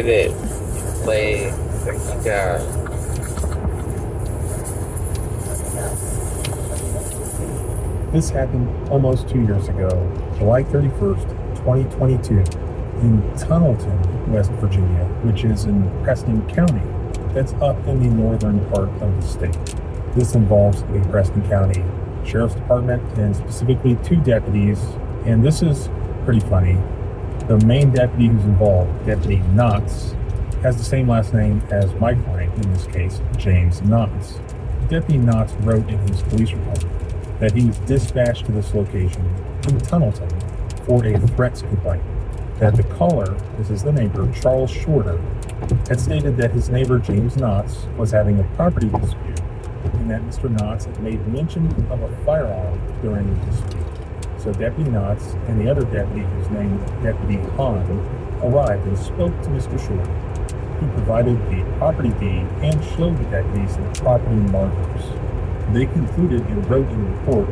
get it laid. Thank you, God. This happened almost 2 years ago, July 31st, 2022, in Tunnelton, West Virginia, which is in Preston County. That's up in the northern part of the state. This involves the Preston County Sheriff's Department and specifically 2 deputies, and this is pretty funny. The main deputy who's involved, Deputy Knotts, has the same last name as my client, in this case, James Knotts. Deputy Knotts wrote in his police report that he was dispatched to this location in Tunnelton for a threats complaint. That the caller, this is the neighbor, Charles Shorter, had stated that his neighbor, James Knotts, was having a property dispute and that Mr. Knotts had made mention of a firearm during the dispute. So Deputy Knotts and the other deputy, whose name was Deputy Hahn, arrived and spoke to Mr. Shorter, who provided the property deed and showed the deputies the property markers. They concluded and wrote in the report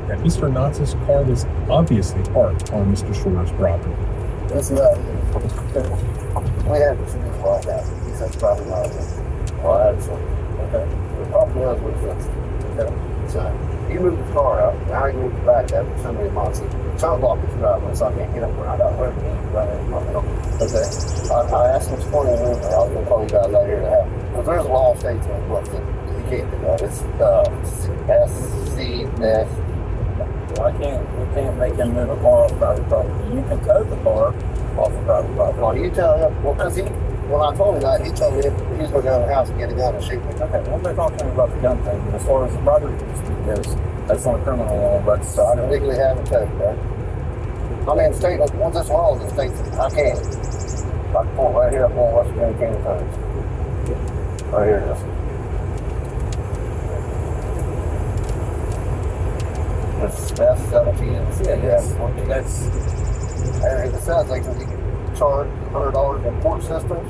that Mr. Knotts' car was obviously parked on Mr. Shorter's property. That's not it. We had to finish like that. He said probably not. Well, that's okay. The problem was with this. Okay. So you moved the car out. Now you moved it back there for so many months. Trying to block the driveway so I can't get up where I got where to get right in my middle. Okay. I asked him this morning I was going to call you guys out here to have. Because there's a law of states that looks at you can't do that. It's FSD. We can't make him move a car off private property. You can tow the car off of private property. Well, you tell him, well, because when I told him that, he told me he's going to go to the house and get a gun and shoot me. Okay, well, they're talking about the gun thing. As far as the property dispute goes, that's not a criminal law, but So I can legally have it towed, right? I mean, the state, once this law is the state, I can't. I can point right here up on West Virginia County Codes. Right here it is. It's F-17. that's And it says they can charge $100 in port systems.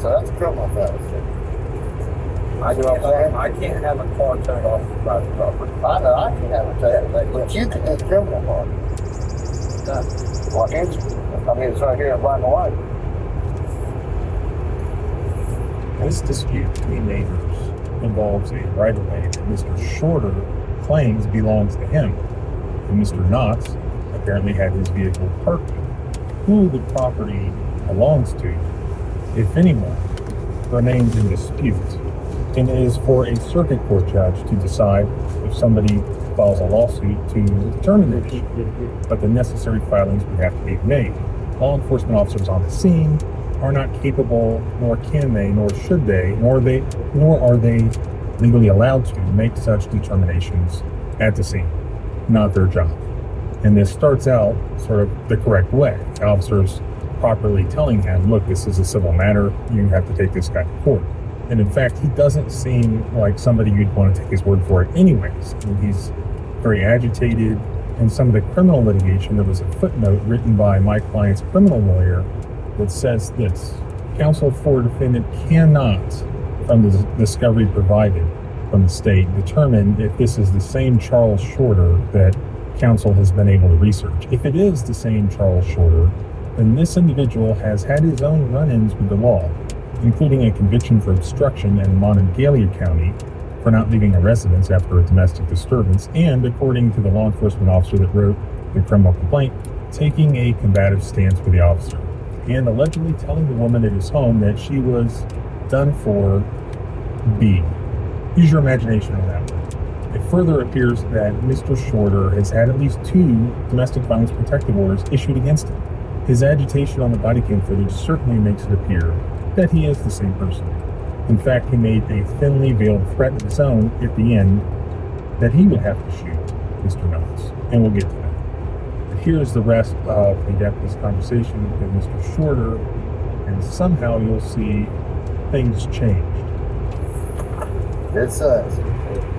So that's a criminal offense. I can't have a car towed off of private property. I know I can have it towed, but you can do the criminal part. Why can't you? I mean, it's right here in black and white. This dispute between neighbors involves a right-of-way that Mr. Shorter claims belongs to him. And Mr. Knotts apparently had his vehicle parked. Who the property belongs to, if anyone, remains in dispute, and it is for a circuit court judge to decide if somebody files a lawsuit to determine the issue. But the necessary filings would have to be made. Law enforcement officers on the scene are not capable, nor can they, nor should they, nor are they legally allowed to make such determinations at the scene. Not their job. And this starts out sort of the correct way. The officers properly telling him, look, this is a civil matter, you have to take this guy to court. And in fact, he doesn't seem like somebody you'd want to take his word for it anyways. I mean, he's very agitated. In some of the criminal litigation, there was a footnote written by my client's criminal lawyer that says this: counsel for defendant cannot, from the discovery provided from the state, determine if this is the same Charles Shorter that counsel has been able to research. If it is the same Charles Shorter, then this individual has had his own run-ins with the law, including a conviction for obstruction in Monongalia County for not leaving a residence after a domestic disturbance, and, according to the law enforcement officer that wrote the criminal complaint, taking a combative stance with the officer, and allegedly telling the woman at his home that she was done for B. Use your imagination on that one. It further appears that Mr. Shorter has had at least 2 domestic violence protective orders issued against him. His agitation on the body cam footage certainly makes it appear that he is the same person. In fact, he made a thinly veiled threat of his own at the end that he would have to shoot Mr. Knotts, and we'll get to that. But here's the rest of the deputy's conversation with Mr. Shorter, and somehow you'll see things changed. It says,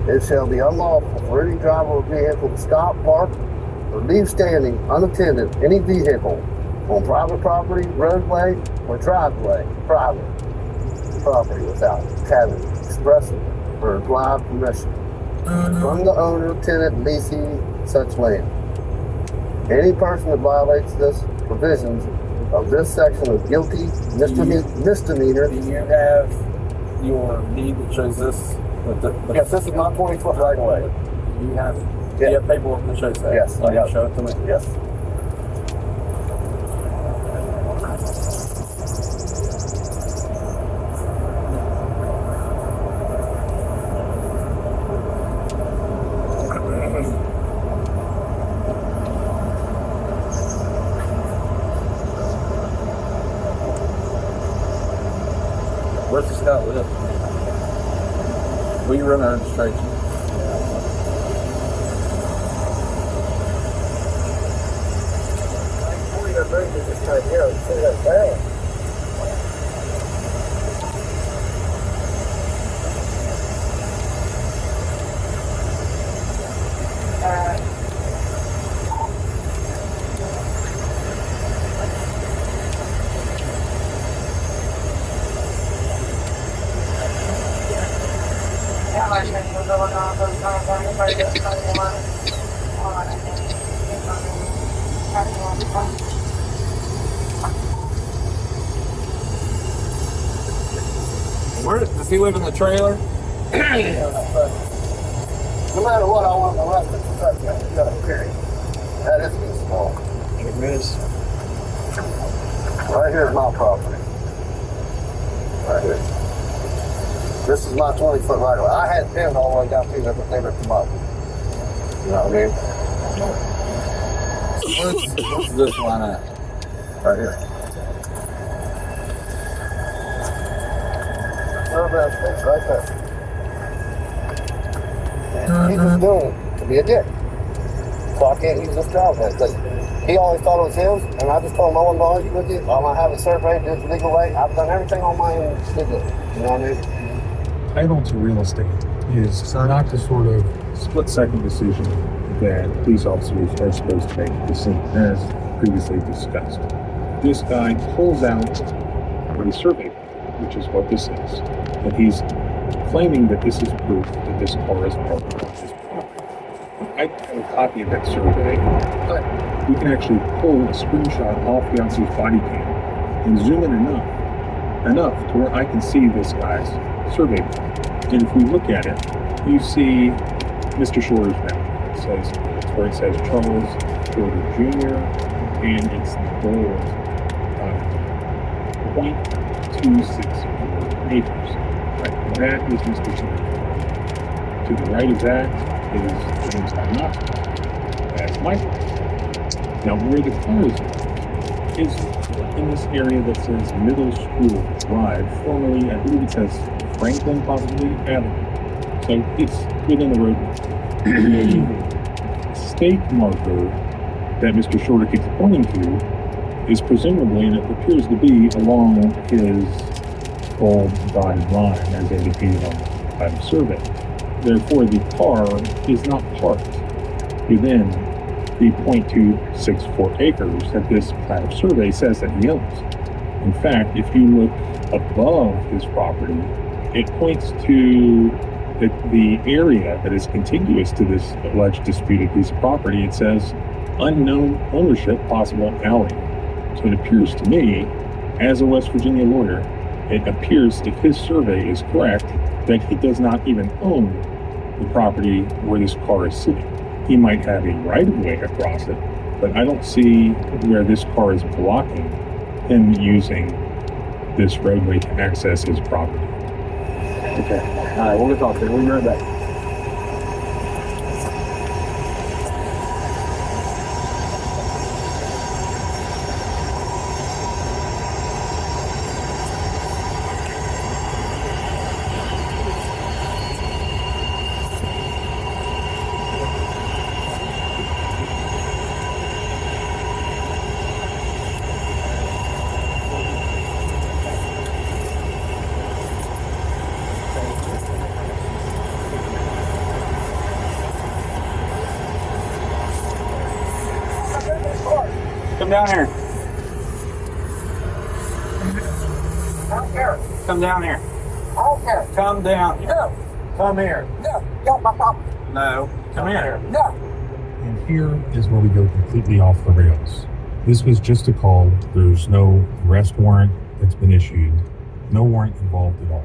it shall be unlawful for any driver of vehicle to stop, park, or leave standing unattended any vehicle on private property, roadway, or driveway, private property without having express or implied permission from the owner, tenant, leasing such land. Any person that violates this provisions of this section of guilty misdemeanor. Do you have your deed that shows this? Yes, this is my 20-foot right away. Do you have paperwork that shows that? Yes, I got it. Show it to me. Yes. Where's this guy live? Will you run our registration? Where does he live in the trailer? No matter what, I want the rest of the truck. That is too small. It is. Right here is my property. Right here. This is my 20-foot right away. I had pinned all the way down through there, but they ripped them up. You know what I mean? Where's this line at? Right here. Right there. And he was doing it to be a dick. So I can't use this driveway. Because he always thought it was his, and I just told him I wasn't going to argue with you. I'm going to have it surveyed, do it the legal way. I've done everything on my end. Did it. You know what I mean? Title to real estate is not the sort of split-second decision that police officers are supposed to make at the scene, as previously discussed. This guy pulls out a survey, which is what this is, and he's claiming that this is proof that this car is parked on his property. I have a copy of that survey, but we can actually pull a screenshot off the officer's body cam and zoom in enough to where I can see this guy's survey. And if we look at it, you see Mr. Shorter's name. It's where it says Charles Shorter Jr. and it's bold 0.264 acres. Right, that is Mr. Shorter. To the right of that is James Knox. That's Michael. Now, where the car is in this area that says Middle School Drive, formerly, I believe it says Franklin, possibly, Avenue. So it's within the road. The stake marker that Mr. Shorter keeps pointing to is presumably, and it appears to be, along his bold dotted line as indicated on the survey. Therefore, the car is not parked within the 0.264 acres that this plat of survey says that he owns. In fact, if you look above his property, it points to the area that is contiguous to this alleged disputed piece of property. It says unknown ownership, possible alley. So it appears to me, as a West Virginia lawyer, it appears, if his survey is correct, that he does not even own the property where this car is sitting. He might have a right-of-way across it, but I don't see where this car is blocking him using this roadway to access his property. Okay. All right, we'll get talk to you. We'll be right back. Come down here. Come down here. Come down. No. Come here. No. Got my property. No. Come here. No. And here is where we go completely off the rails. This was just a call. There's no arrest warrant that's been issued. No warrant involved at all.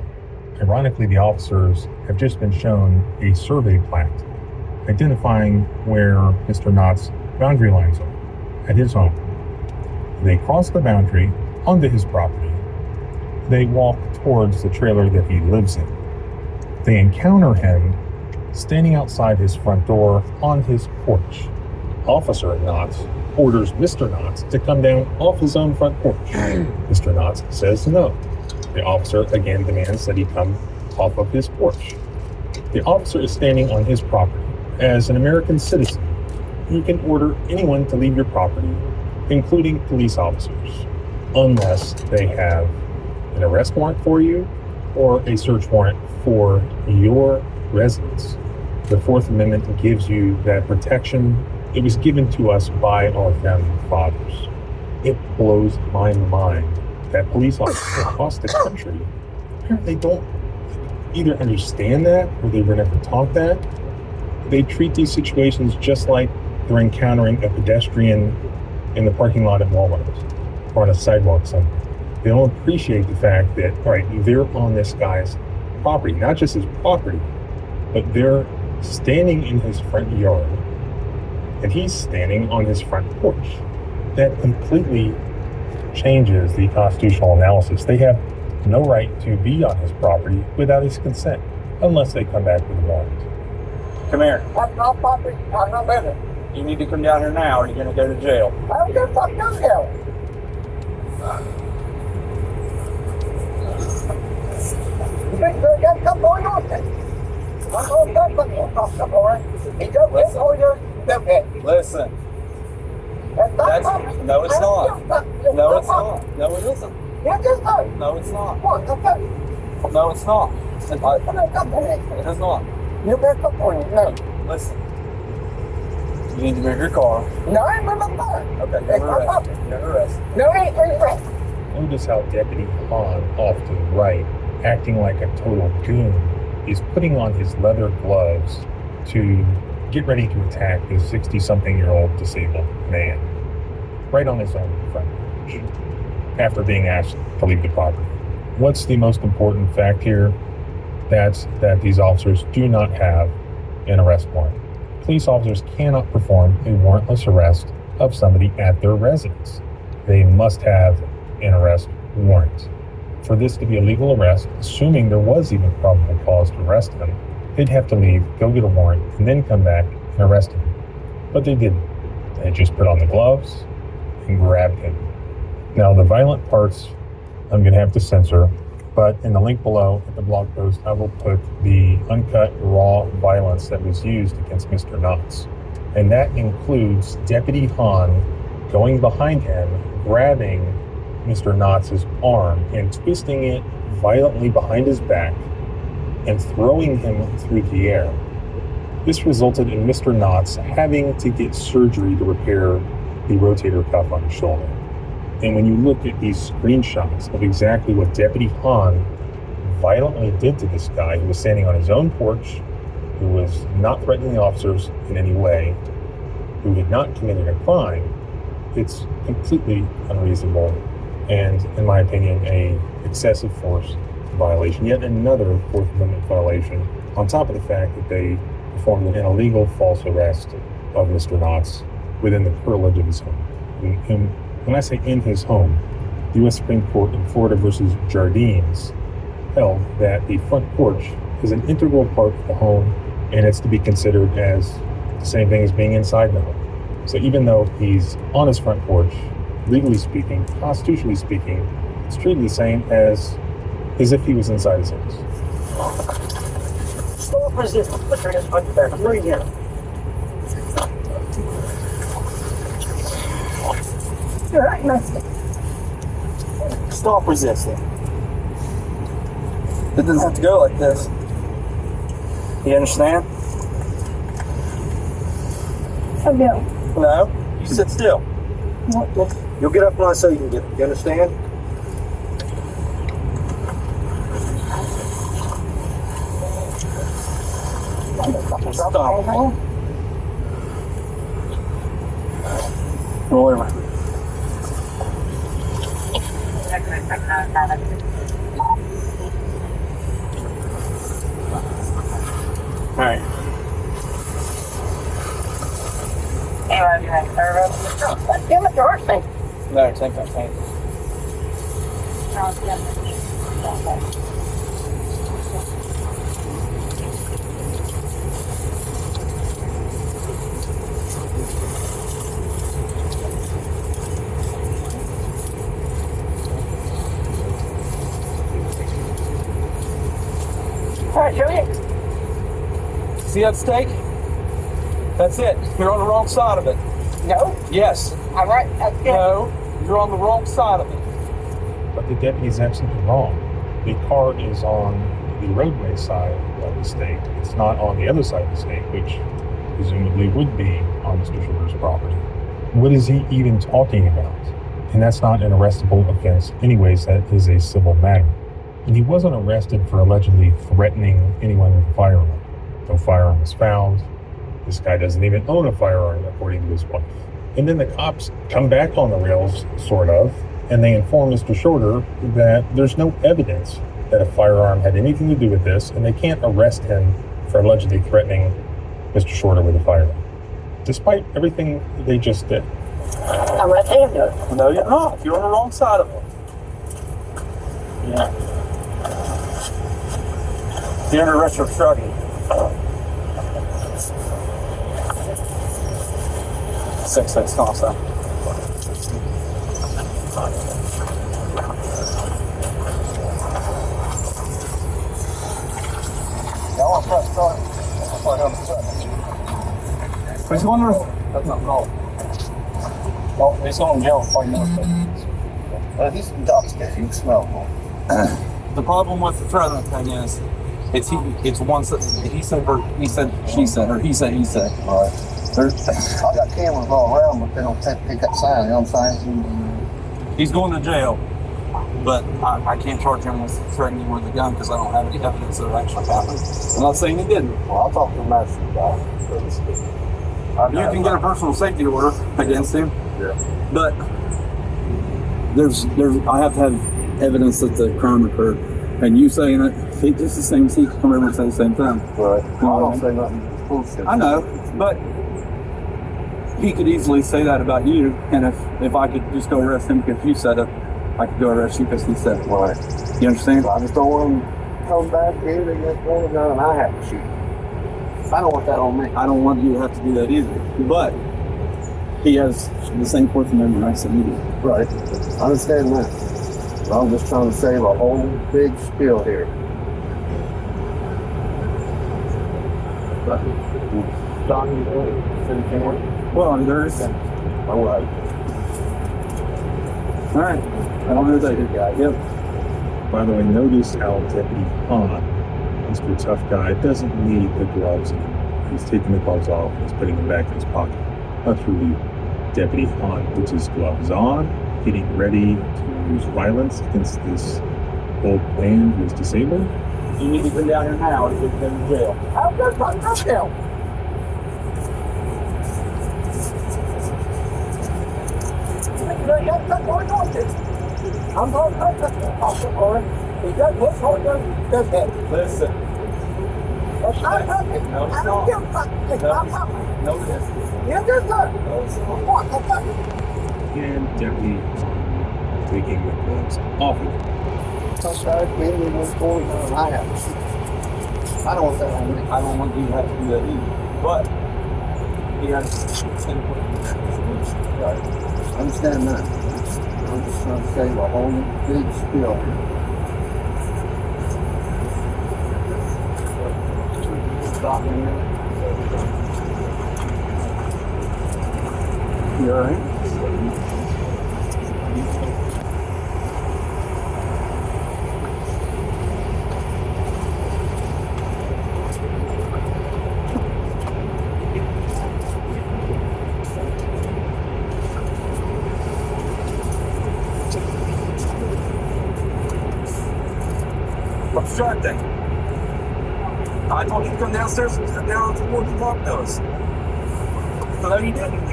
Ironically, the officers have just been shown a survey plat identifying where Mr. Knott's boundary lines are at his home. They cross the boundary onto his property. They walk towards the trailer that he lives in. They encounter him standing outside his front door on his porch. Officer Knotts orders Mr. Knotts to come down off his own front porch. Mr. Knotts says no. The officer again demands that he come off of his porch. The officer is standing on his property. As an American citizen, you can order anyone to leave your property, including police officers, unless they have an arrest warrant for you or a search warrant for your residence. The Fourth Amendment gives you that protection. It was given to us by our founding fathers. It blows my mind that police officers across the country apparently don't either understand that or they were never taught that. They treat these situations just like they're encountering a pedestrian in the parking lot at Walmart or on a sidewalk somewhere. They don't appreciate the fact that, all right, they're on this guy's property, not just his property, but they're standing in his front yard and he's standing on his front porch. That completely changes the constitutional analysis. They have no right to be on his property without his consent, unless they come back with a warrant. Come here. That's not property. I'm not living. You need to come down here now or you're going to go to jail. I'm going to fuck no jail. You think you're going to come on off it? I'm going to come on. You go with all your... Listen. That's, no, it's not. No, it's not. No, it isn't. No, it's not. No, it's not. It is not. You better come on it. No. Listen. You need to move your car. No, I'm in my car. Okay, you're arrested. You're arrested. No, I ain't arrested. Notice how Deputy Hahn, off to the right, acting like a total goon, is putting on his leather gloves to get ready to attack this 60-something-year-old disabled man right on his own front porch after being asked to leave the property. What's the most important fact here? That's that these officers do not have an arrest warrant. Police officers cannot perform a warrantless arrest of somebody at their residence. They must have an arrest warrant. For this to be a legal arrest, assuming there was even probable cause to arrest him, they'd have to leave, go get a warrant, and then come back and arrest him. But they didn't. They just put on the gloves and grabbed him. Now, the violent parts I'm going to have to censor, but in the link below at the blog post, I will put the uncut, raw violence that was used against Mr. Knotts. And that includes Deputy Hahn going behind him, grabbing Mr. Knotts' arm and twisting it violently behind his back and throwing him through the air. This resulted in Mr. Knotts having to get surgery to repair the rotator cuff on his shoulder. And when you look at these screenshots of exactly what Deputy Hahn violently did to this guy who was standing on his own porch, who was not threatening the officers in any way, who had not committed a crime, it's completely unreasonable and, in my opinion, a excessive force violation. Yet another Fourth Amendment violation, on top of the fact that they performed an illegal false arrest of Mr. Knotts within the curtilage of his home. When I say in his home, the U.S. Supreme Court in Florida versus Jardines held that the front porch is an integral part of the home, and it's to be considered as the same thing as being inside the home. So even though he's on his front porch, legally speaking, constitutionally speaking, it's treated the same as if he was inside his house. Stop resisting. Put your hands on your back. Right here. You're right, nothing. Stop resisting. It doesn't have to go like this. You understand? I do. No. You sit still. You'll get up when I say you can get. You understand? Stop. Roll over. Alright. Give it to her, thing. No, take that tank. Alright, show you. See that stake? That's it. You're on the wrong side of it. No, Yes. I'm right. That's it. No. You're on the wrong side of it. But the deputy's absolutely wrong. The car is on the roadway side of the stake. It's not on the other side of the stake, which presumably would be on Mr. Shorter's property. What is he even talking about? And that's not an arrestable offense anyways, that is a civil matter. And he wasn't arrested for allegedly threatening anyone with a firearm. No firearm was found. This guy doesn't even own a firearm, according to his wife. And then the cops come back on the rails, sort of, and they inform Mr. Shorter that there's no evidence that a firearm had anything to do with this, and they can't arrest him for allegedly threatening Mr. Shorter with a firearm, despite everything they just did. I'm right there. No, you're not. You're on the wrong side of it. Yeah. You're under arrest for obstructing. 6-6 also. Y'all want to press start? He's going to. That's not wrong. Well, he's going to jail for 5 minutes. He's intoxicated. You can smell him. The problem with the threatening thing is, it's one he said, or he said, she said, or he said, he said. All right. I got cameras all around, but they don't pick up sign. You know what I'm saying? He's going to jail, but I can't charge him with threatening with a gun because I don't have any evidence that it actually happened. I'm not saying he didn't. Well, I'll talk to the magistrate about it. You can get a personal safety order against him. Yeah. But I have to have evidence that the crime occurred. And you saying it, it's just the same as he come over and say the same thing. Right. I don't say nothing bullshit. I know, but he could easily say that about you, and if I could just go arrest him because you said it, I could go arrest you because he said it. Right. You understand? I just don't want them come back here, they get one gun and I have to shoot. I don't want that on me. I don't want you to have to do that either. But he has the same Fourth Amendment rights that you do. Right. I understand that. But I'm just trying to save a whole big spiel here. Donnie, city camera. Well, there's. All right. All right. I don't know that good guy. Yep. By the way, notice how Deputy Han, Mr. Tough Guy, doesn't need the gloves anymore. He's taking the gloves off and he's putting them back in his pocket. Not truly. Deputy Han puts his gloves on, getting ready to use violence against this old man who is disabled. You need to come down here now or you'll go to jail. I'm going to jail. I'm going to Listen. That's not happening. No, it's I don't not. give a fuck. It's not happening. No, it isn't. You just look. No, it's not. What the fuck? And Deputy Han taking the gloves off of him. Sometimes maybe what's going on in my house. I don't want that on me. I don't want you to have to do that either. But he has Right. Understand that. I'm just trying to save a whole big spiel here. Stop me here. You alright? What's that thing? I told you to come downstairs and sit down and what the talk does. No, you didn't.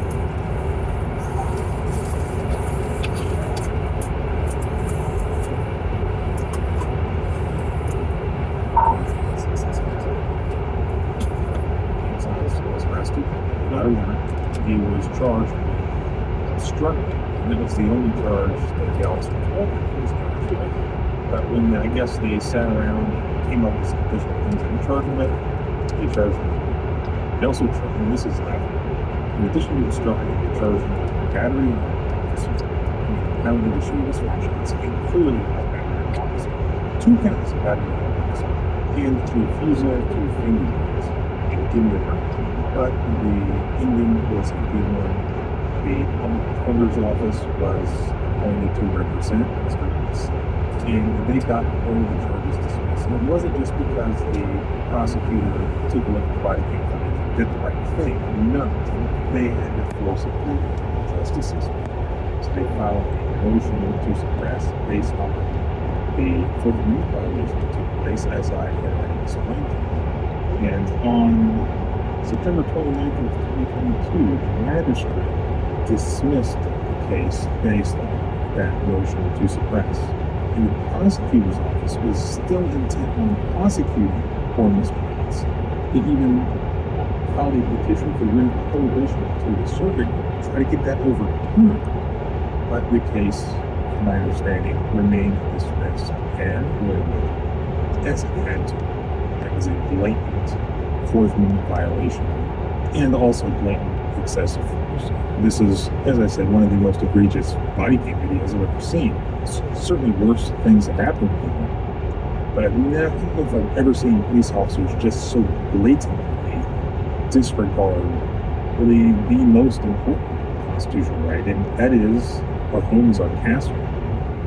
charged with obstructing, and that was the only charge that the officer told him he was charged with. But when I guess they sat around and came up with some additional things that they charged him with, they charged him. They also charged him, this is laughable. In addition to obstructing, they charged him with battery on an officer. Now in addition to this shots, he clearly had battery on an officer. 2 counts of battery on an officer. And to refusal to fingerprints and give me a break. But the ending was a good one. The public defender's office was appointed to represent Mr. Nice, and they got all of the charges dismissed. And it wasn't just because the prosecutor took a look at the body cam footage and did the right thing. No, they had the full support of the justice system. So they filed a motion to suppress based on the Fourth Amendment violation that took place, as I had already explained. And on September 29th of 2022, the magistrate dismissed the case based on that motion to suppress. And the prosecutor's office was still intent on prosecuting poor Mr. Bates. They even filed a petition for writ of prohibition to the circuit to try to get that overturned. But the case, from my understanding, remained dismissed and removed as it had to. That was a blatant Fourth Amendment violation and also blatant excessive force. This is, as I said, one of the most egregious body cam videos I've ever seen. Certainly worse things have happened to people, but I don't know if I've ever seen police officers just so blatantly disregard really the most important constitutional right, and that is our homes, our castle,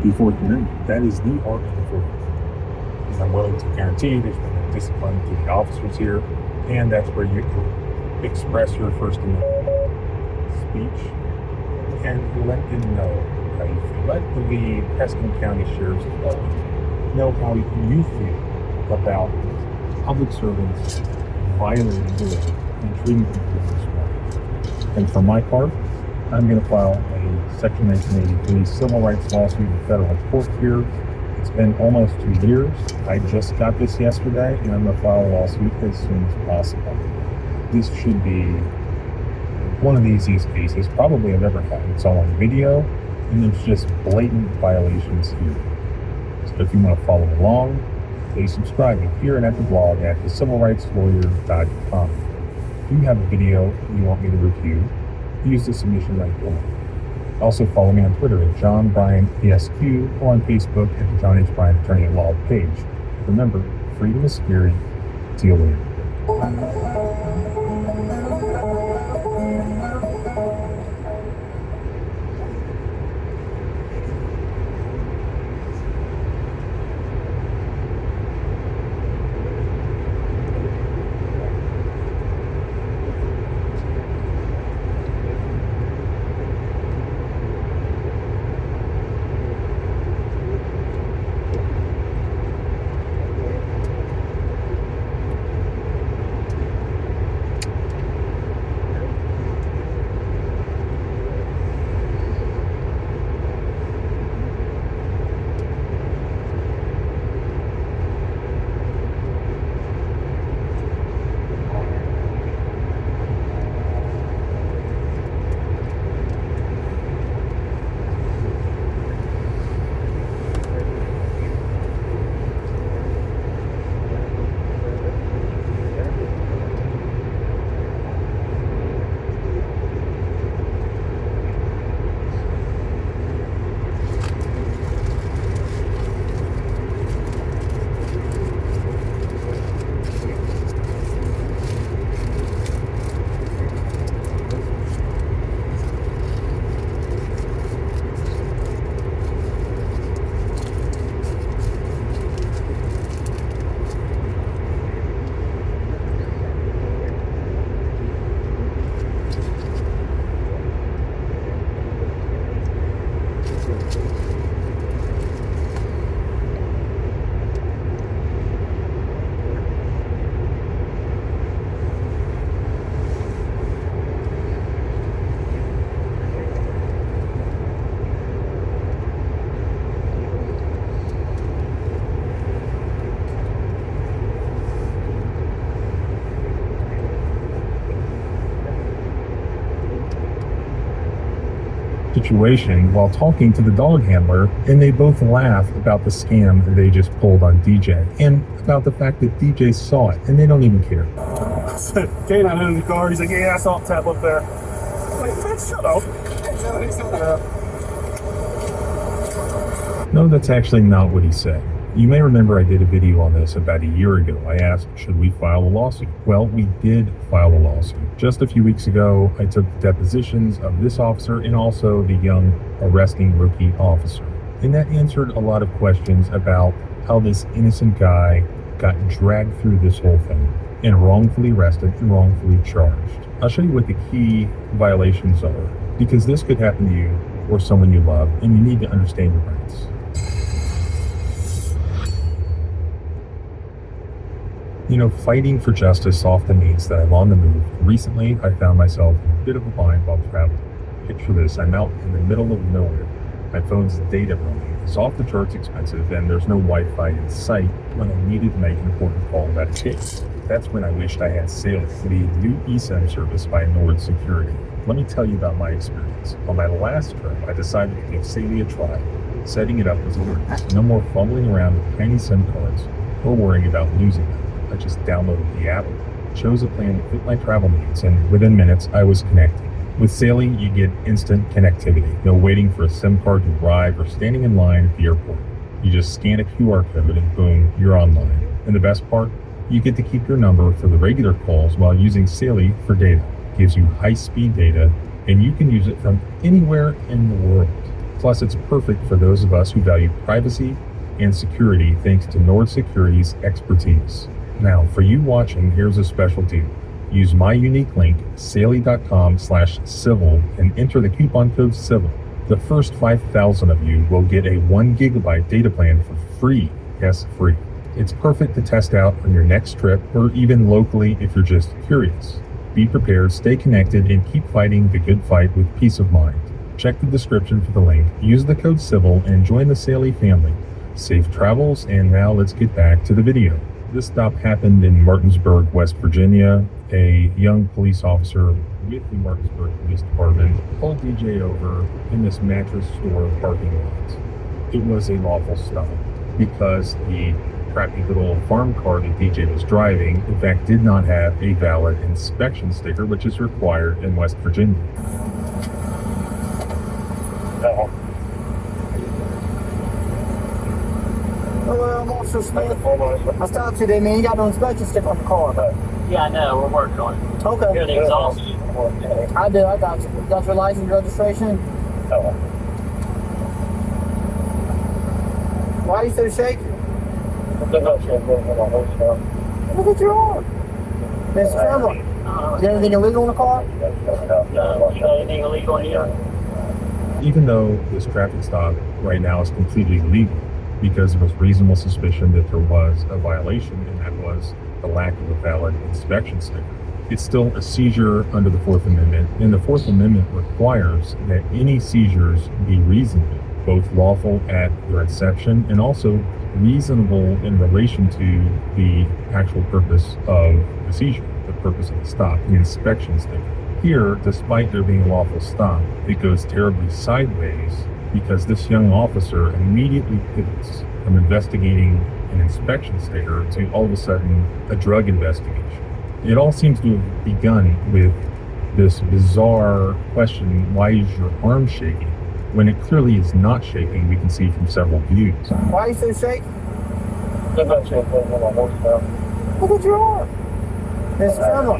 the Fourth Amendment. That is the heart of the Fourth Amendment. And I'm willing to guarantee there's been a discipline to the officers here, and that's where you can express your First Amendment speech and let them know how you feel. Let the Preston County Sheriff's Department know how you feel about public servants violating the law and treating people this way. And for my part, I'm going to file a Section 1983 civil rights lawsuit in federal court here. It's been almost 2 years. I just got this yesterday, and I'm going to file a lawsuit as soon as possible. This should be one of the easiest cases probably I've ever had. It's all on video, and there's just blatant violations here. So if you want to follow along, please subscribe here and at the blog at thecivilrightslawyer.com. If you have a video you want me to review, use the submission link below. Also follow me on Twitter at John Bryan ESQ or on Facebook at the John H. Bryan Attorney at Law page. Remember, freedom is scary. See you later. situation while talking to the dog handler, and they both laugh about the scam they just pulled on DJ and about the fact that DJ saw it and they don't even care. Canine in the car. He's like, yeah, I saw it tap up there. I'm like, man, shut up. No, that's actually not what he said. You may remember I did a video on this about a year ago. I asked, should we file a lawsuit? Well, we did file a lawsuit. Just a few weeks ago, I took depositions of this officer and also the young arresting rookie officer. And that answered a lot of questions about how this innocent guy got dragged through this whole thing and wrongfully arrested and wrongfully charged. I'll show you what the key violations are, because this could happen to you or someone you love, and you need to understand your rights. You know, fighting for justice often means that I'm on the move. Recently, I found myself in a bit of a bind while traveling. Picture this, I'm out in the middle of nowhere. My phone's data roaming is off the charts expensive, and there's no Wi-Fi in sight when I needed to make an important call about a case. That's when I wished I had Saley, the new eSIM service by Nord Security. Let me tell you about my experience. On my last trip, I decided to give Saley a try. Setting it up was a breeze. No more fumbling around with tiny SIM cards or worrying about losing them. I just downloaded the app, chose a plan that fit my travel needs, and within minutes, I was connected. With Saley, you get instant connectivity. No waiting for a SIM card to arrive or standing in line at the airport. You just scan a QR code and boom, you're online. And the best part? You get to keep your number for the regular calls while using Saley for data. It gives you high-speed data, and you can use it from anywhere in the world. Plus, it's perfect for those of us who value privacy and security thanks to Nord Security's expertise. Now, for you watching, here's a special deal. Use my unique link, saley.com/civil, and enter the coupon code CIVIL. The first 5,000 of you will get a 1 gigabyte data plan for free. Yes, free. It's perfect to test out on your next trip or even locally if you're just curious. Be prepared, stay connected, and keep fighting the good fight with peace of mind. Check the description for the link, use the code CIVIL, and join the Saley family. Safe travels, and now let's get back to the video. This stop happened in Martinsburg, West Virginia. A young police officer with the Martinsburg Police Department pulled DJ over in this mattress store parking lot. It was a lawful stop because the crappy little farm car that DJ was driving, in fact, did not have a valid inspection sticker, which is required in West Virginia. Hello, I'm Officer Smith. I stopped you there, man. You got no inspection sticker on the car. Yeah, I know. We're working on it. Okay. Here, the exhaust. I do. I got you. Got your license registration? Why are you so shaky? Look at your arm. Mr. Trevor, is there anything illegal in the car? No, you got anything illegal in here? Even though this traffic stop right now is completely legal because there was reasonable suspicion that there was a violation, and that was the lack of a valid inspection sticker. It's still a seizure under the Fourth Amendment, and the Fourth Amendment requires that any seizures be reasonable, both lawful at their inception and also reasonable in relation to the actual purpose of the seizure, the purpose of the stop, the inspection sticker. Here, despite there being a lawful stop, it goes terribly sideways because this young officer immediately pivots from investigating an inspection sticker to all of a sudden a drug investigation. It all seems to have begun with this bizarre question, why is your arm shaking? When it clearly is not shaking, we can see from several views. Why are you so shaky? Look at your arm. Mr. Trevor,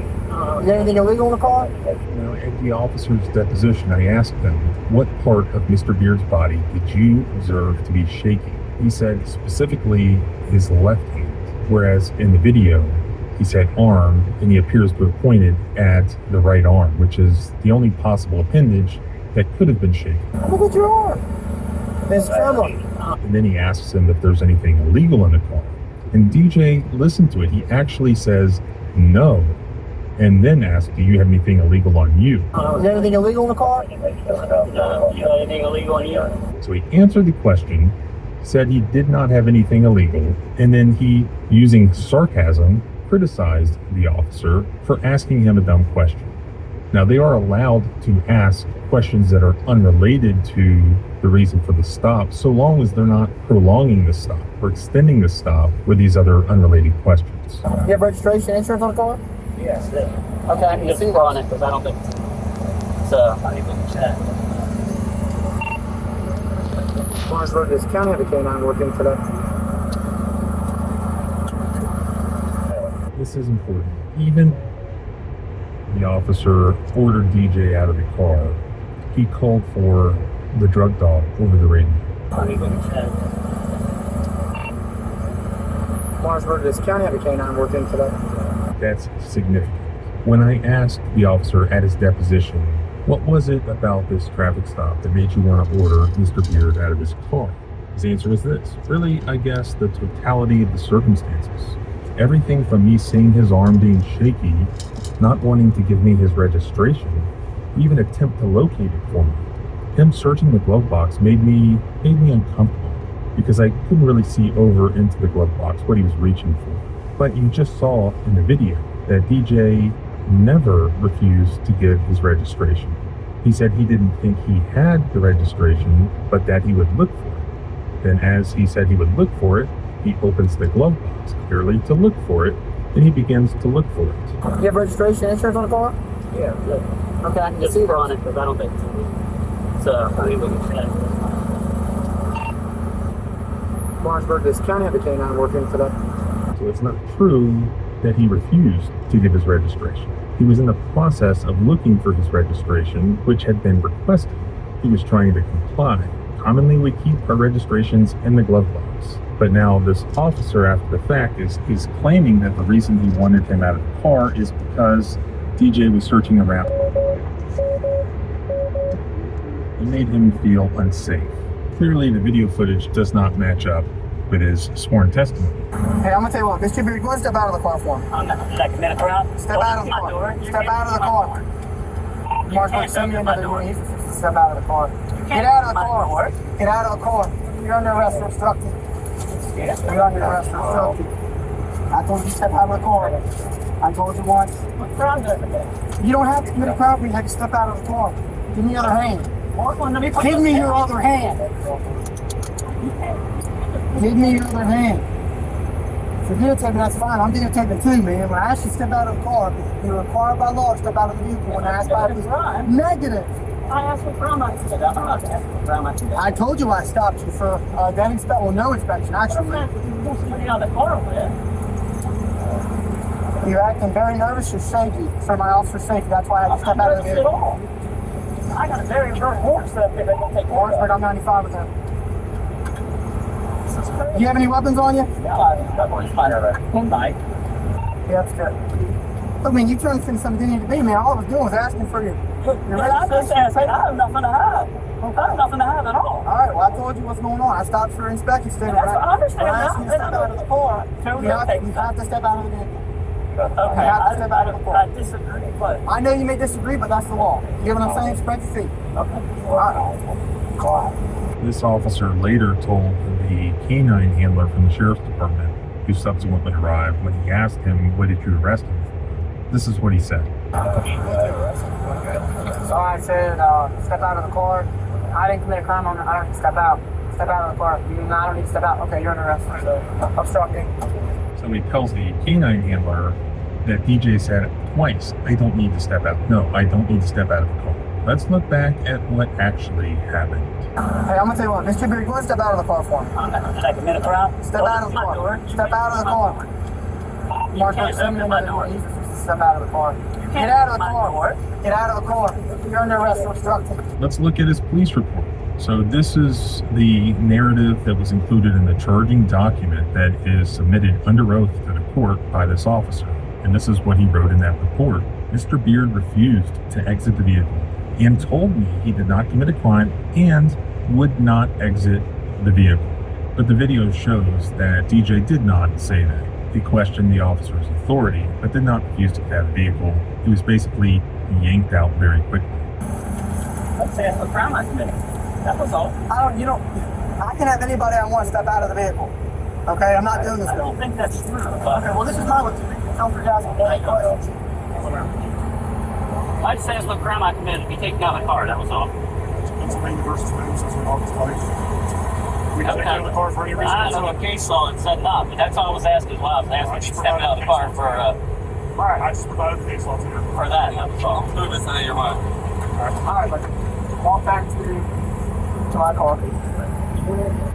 is there anything illegal in the car? Now, at the officer's deposition, I asked him, what part of Mr. Beard's body did you observe to be shaking? He said specifically his left hand, whereas in the video, he said arm, and he appears to have pointed at the right arm, which is the only possible appendage that could have been shaken. Look at your arm. Mr. Trevor. And then he asks him if there's anything illegal in the car. And DJ listened to it. He actually says no, and then asks, do you have anything illegal on you? Is there anything illegal in the car? No, you got anything illegal in here? So he answered the question, said he did not have anything illegal, and then he, using sarcasm, criticized the officer for asking him a dumb question. Now, they are allowed to ask questions that are unrelated to the reason for the stop, so long as they're not prolonging the stop or extending the stop with these other unrelated questions. You have registration insurance on the car? Yes. Okay, I can Just see on that. it because I don't think so. I need to check. Lawrenceburg, does the county have a canine working today? This is important. Even the officer ordered DJ out of the car, he called for the drug dog over the radio. I need to check. Lawrenceburg, does the county have a canine working today? That's significant. When I asked the officer at his deposition, what was it about this traffic stop that made you want to order Mr. Beard out of his car? His answer was this. Really, I guess the totality of the circumstances. Everything from me seeing his arm being shaky, not wanting to give me his registration, even attempt to locate it for me. Him searching the glove box made me uncomfortable because I couldn't really see over into the glove box what he was reaching for. But you just saw in the video that DJ never refused to give his registration. He said he didn't think he had the registration, but that he would look for it. Then as he said he would look for it, he opens the glove box clearly to look for it, and he begins to look for it. You have registration insurance on the car? Yeah. Okay, I can Just see that. on it because I don't think so. I need to check. Lawrenceburg, does the county have a canine working today? So it's not true that he refused to give his registration. He was in the process of looking for his registration, which had been requested. He was trying to comply. Commonly, we keep our registrations in the glove box. But now this officer, after the fact, is claiming that the reason he wanted him out of the car is because DJ was searching around. It made him feel unsafe. Clearly, the video footage does not match up with his sworn testimony. Hey, I'm gonna tell you what, Mr. Beard, go and step out of the car for me. I'm not like a minute around. Step out of the car. Step out of the car. Lawrenceburg, send me another one. Step out of the car. Get out of the car. Get out of the car. You're under arrest for obstructing. You're under arrest for obstructing. I told you to step out of the car. I told you once. What's wrong with it? You don't have to commit a crime, you have to step out of the car. Give me your other hand. Give me your other hand. Give me your other hand. For videotaping, that's fine. I'm videotaping too, man. When I asked you to step out of the car, you're required by law to step out of the vehicle. When I asked by the negative. I asked for crime accident. I'm not asking for crime accident. I told you I stopped you for that inspection. Well, no inspection, actually. Somebody out of the car over there. You're acting very nervous. You're safety. For my officer's safety. That's why I had to step out of the at vehicle. all. I got a very important stuff that they're going to take care Lawrenceburg, of. I'm 95 with them. Do you have any weapons on you? Yeah, I've always find her a knife. Yeah, that's good. I mean, you trying to send something you need to be, man. All I was doing was asking for your I'm just asking. I have nothing to hide. I have nothing to hide at all. All right, well, I told you what's going on. I stopped for inspection sticker. That's what I understand. When I asked you to step out of the car, you have to step out of the vehicle. Okay, You have to step out of the car. I disagree, but I know you may disagree, but that's the law. You know what I'm saying? Spread your feet. okay. All right. This officer later told the canine handler from the sheriff's department, who subsequently arrived, when he asked him, what did you arrest him for? This is what he said. So I said, step out of the car. I didn't commit a crime on it. I don't need to step out. Step out of the car. I don't need to step out. Okay, you're under arrest for obstructing. So he tells the canine handler that DJ said twice, I don't need to step out. No, I don't need to step out of the car. Let's look back at what actually happened. Hey, I'm gonna tell you what, Mr. Beard, go and step out of the car for me. I'm not like a minute around. Step out of the car. Step out of the car. Lawrenceburg, send me another one. You just step out of the car. Get out of the car. Get out of the car. You're under arrest for obstructing. Let's look at his police report. So this is the narrative that was included in the charging document that is submitted under oath to the court by this officer. And this is what he wrote in that report. Mr. Beard refused to exit the vehicle and told me he did not commit a crime and would not exit the vehicle. But the video shows that DJ did not say that. He questioned the officer's authority, but did not refuse to get out of the vehicle. He was basically yanked out very quickly. Let's say it's a crime I committed. That was all. I can have anybody I want step out of the vehicle. Okay, I'm not doing this. I don't think that's true. Okay, well, this is my lieutenant. Don't forget to ask me questions. I just asked what crime I committed to be taken out of the car, that was all. Pennsylvania versus Memphis, that's your office place. We can take you out of the car for any reason. I know a case law that said not, but that's all I was asking while I was asking you to step out of the car Alright, I just provided the case law to you. for that, that was all. Move this out of your way. Alright, but walk back to my car.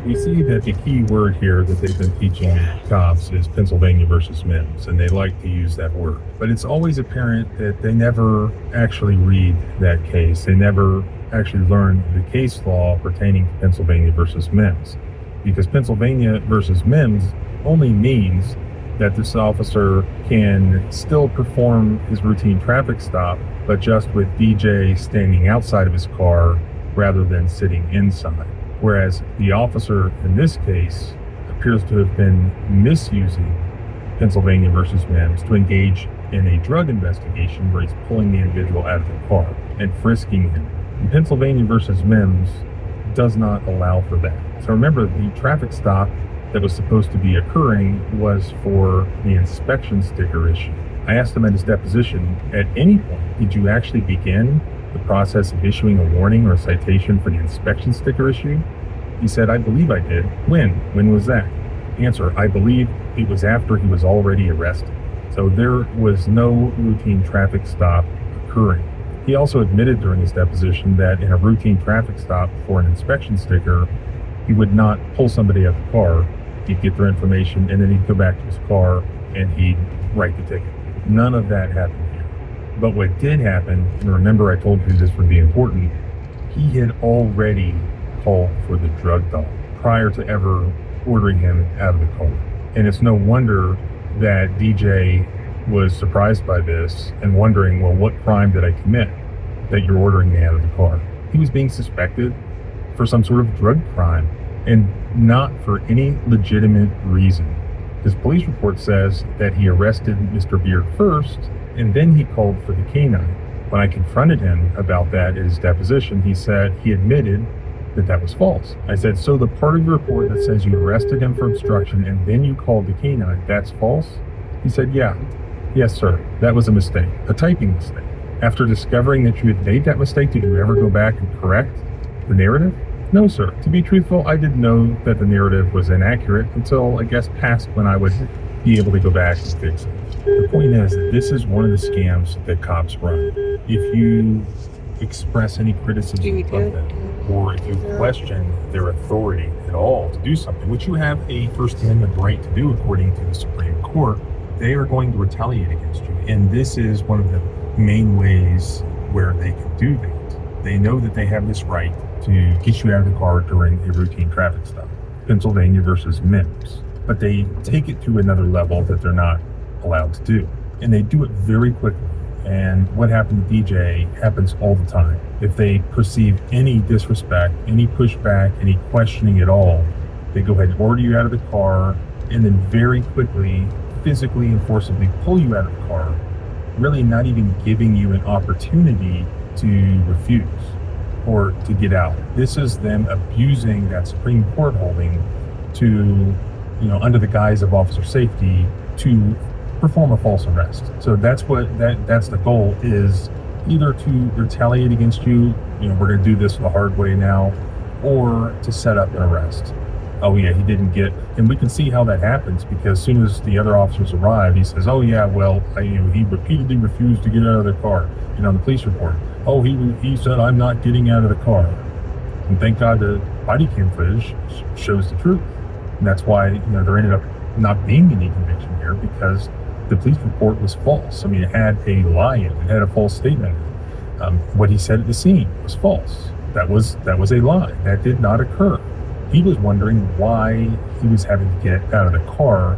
We see that the key word here that they've been teaching cops is Pennsylvania versus Mims, and they like to use that word. But it's always apparent that they never actually read that case. They never actually learn the case law pertaining to Pennsylvania versus Mims, because Pennsylvania versus Mims only means that this officer can still perform his routine traffic stop, but just with DJ standing outside of his car rather than sitting inside. Whereas the officer in this case appears to have been misusing Pennsylvania versus Mims to engage in a drug investigation where he's pulling the individual out of the car and frisking him. And Pennsylvania versus Mims does not allow for that. So remember, the traffic stop that was supposed to be occurring was for the inspection sticker issue. I asked him at his deposition, at any point, did you actually begin the process of issuing a warning or a citation for the inspection sticker issue? He said, I believe I did. When? When was that? Answer, I believe it was after he was already arrested. So there was no routine traffic stop occurring. He also admitted during his deposition that in a routine traffic stop for an inspection sticker, he would not pull somebody out of the car. He'd get their information and then he'd go back to his car and he'd write the ticket. None of that happened here. But what did happen, and remember I told you this would be important, he had already called for the drug dog prior to ever ordering him out of the car. And it's no wonder that DJ was surprised by this and wondering, well, what crime did I commit that you're ordering me out of the car? He was being suspected for some sort of drug crime and not for any legitimate reason. His police report says that he arrested Mr. Beard first and then he called for the canine. When I confronted him about that at his deposition, he said he admitted that that was false. I said, so the part of your report that says you arrested him for obstruction and then you called the canine, that's false? He said, yeah. Yes, sir. That was a mistake, a typing mistake. After discovering that you had made that mistake, did you ever go back and correct the narrative? No, sir. To be truthful, I didn't know that the narrative was inaccurate until, I guess, past when I would be able to go back and fix it. The point is that this is one of the scams that cops run. If you express any criticism of them, or if you question their authority at all to do something, which you have a First Amendment right to do according to the Supreme Court, they are going to retaliate against you. And this is one of the main ways where they can do that. They know that they have this right to get you out of the car during a routine traffic stop, Pennsylvania versus Mims. But they take it to another level that they're not allowed to do. And they do it very quickly. And what happened to DJ happens all the time. If they perceive any disrespect, any pushback, any questioning at all, they go ahead and order you out of the car and then very quickly, physically and forcibly pull you out of the car, really not even giving you an opportunity to refuse or to get out. This is them abusing that Supreme Court holding to, under the guise of officer safety, to perform a false arrest. So that's the goal, is either to retaliate against you, we're going to do this the hard way now, or to set up an arrest. Oh yeah, he didn't get, and we can see how that happens because as soon as the other officers arrive, he says, oh yeah, well, he repeatedly refused to get out of the car. The police report, oh, he said, I'm not getting out of the car. And thank God the body cam footage shows the truth. And that's why, there ended up not being any conviction here because the police report was false. It had a lie in it. It had a false statement. What he said at the scene was false. That was a lie. That did not occur. He was wondering why he was having to get out of the car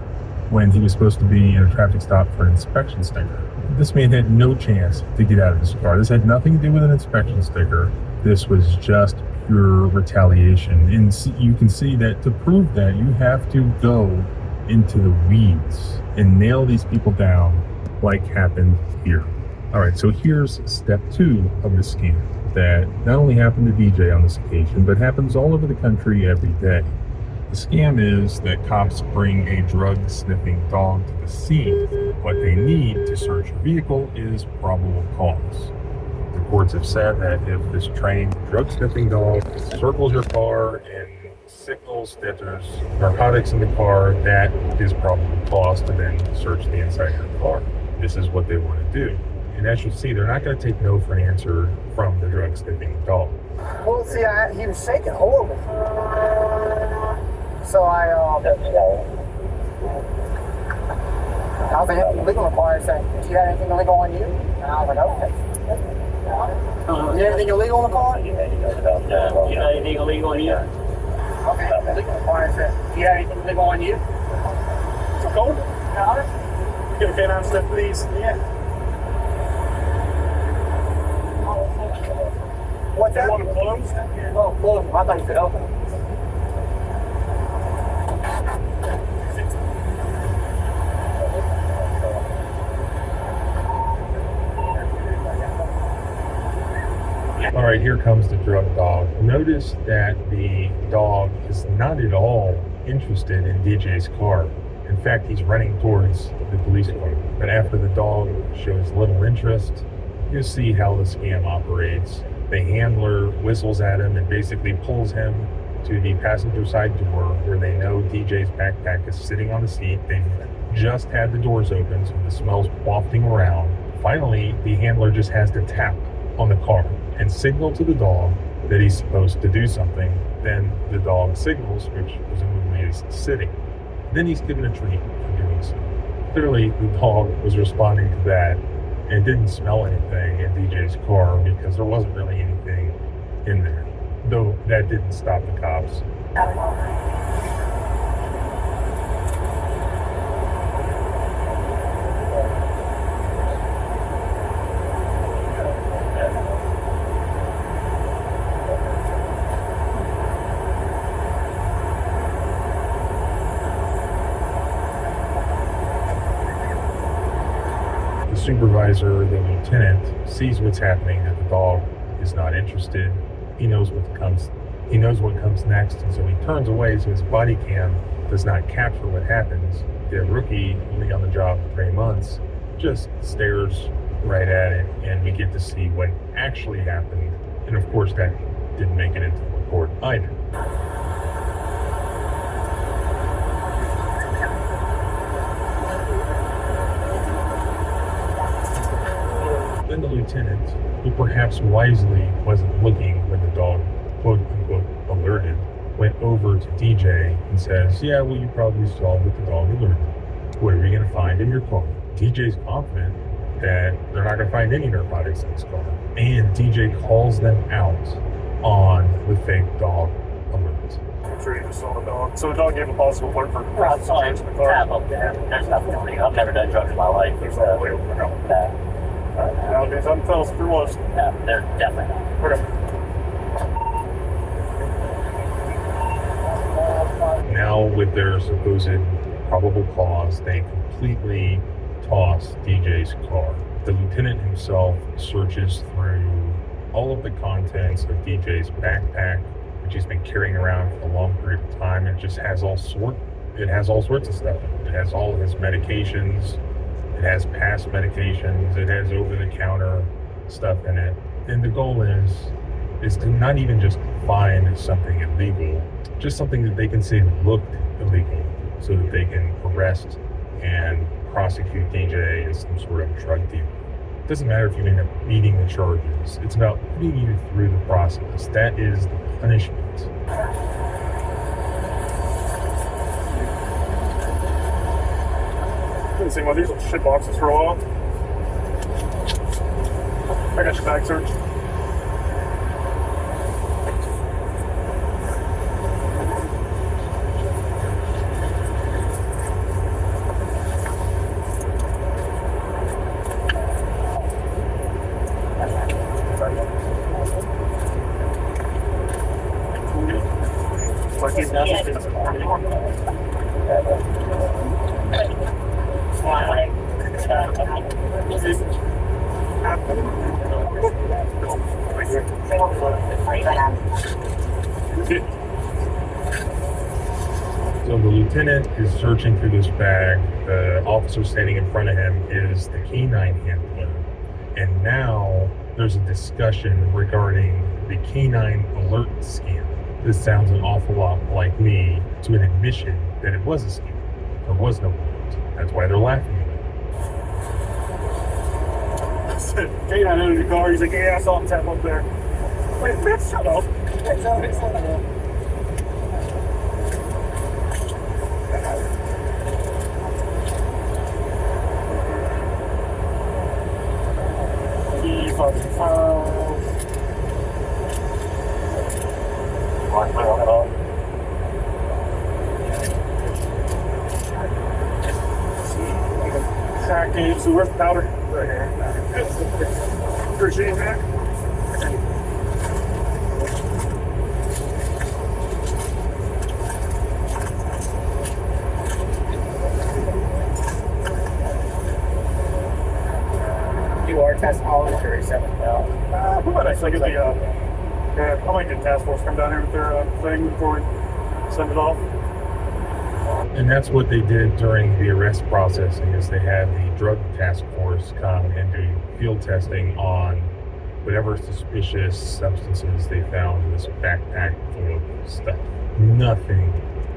when he was supposed to be in a traffic stop for an inspection sticker. This man had no chance to get out of his car. This had nothing to do with an inspection sticker. This was just pure retaliation. And you can see that to prove that, you have to go into the weeds and nail these people down like happened here. All right, so here's step 2 of the scheme that not only happened to DJ on this occasion, but happens all over the country every day. The scam is that cops bring a drug-sniffing dog to the scene. What they need to search a vehicle is probable cause. reports have said that if this trained drug sniffing dog circles your car and signals that there's narcotics in the car, that is probable cause to then search the inside of the car. This is what they want to do. And as you see, they're not going to take no for an answer from the drug sniffing dog. Well, see, he was shaking horrible. So I was like, legal required, said, do you have anything illegal on you? And I was like, okay. You have anything illegal in the car? You have anything illegal on you? Okay. Legal required, said, do you have anything illegal on you? So cold? Got it? Get a canine sniff, please. Yeah. What's that? You want them closed? Oh, close. I thought you said open. All right, here comes the drug dog. Notice that the dog is not at all interested in DJ's car. In fact, he's running towards the police car. But after the dog shows little interest, you see how the scam operates. The handler whistles at him and basically pulls him to the passenger side door where they know DJ's backpack is sitting on the seat. They've just had the doors open, so the smell's wafting around. Finally, the handler just has to tap on the car and signal to the dog that he's supposed to do something. Then the dog signals, which presumably is sitting. Then he's given a treat for doing so. Clearly, the dog was responding to that and didn't smell anything in DJ's car because there wasn't really anything in there. Though that didn't stop the cops. Supervisor, the lieutenant, sees what's happening, that the dog is not interested. He knows what comes next, and so he turns away so his body cam does not capture what happens. The rookie, only on the job for 3 months, just stares right at it, and we get to see what actually happened. And of course, that didn't make it into the report either. Then the lieutenant, who perhaps wisely wasn't looking when the dog, quote unquote, alerted, went over to DJ and says, yeah, well, you probably saw that the dog alerted. What are we going to find in your car? DJ's confident that they're not going to find any narcotics in his car. And DJ calls them out on the fake dog alert. I'm sure you just saw the dog. So the dog gave a possible alert for Right, sorry. There's nothing to me. I've never done drugs in my life. There's no way we're going. Okay, so tell us if there was. No, they're definitely not. Okay. Now, with their supposed probable cause, they completely toss DJ's car. The lieutenant himself searches through all of the contents of DJ's backpack, which he's been carrying around for a long period of time. It just has all sorts of stuff. It has all his medications. It has past medications. It has over-the-counter stuff in it. And the goal is to not even just find something illegal, just something that they can say looked illegal, so that they can arrest and prosecute DJ as some sort of drug dealer. It doesn't matter if you end up meeting the charges. It's about putting you through the process. That is the punishment. Been seeing one of these shit boxes for a while. I got your bag searched. So the lieutenant is searching through this bag. The officer standing in front of him is the canine handler. And now there's a discussion regarding the canine alert scam. This sounds an awful lot like me to an admission that it was a scam. There was no alert. That's why they're laughing at it. Canine in the car. He's like, yeah, I saw him tap up there. Wait, man, shut up. So where's the powder? Right here. Appreciate that. You are test all 37 now. We might actually get the, I might get task force come down here with their thing before we send it off. And that's what they did during the arrest processing, is they had the drug task force come and do field testing on whatever suspicious substances they found in this backpack full of stuff. Nothing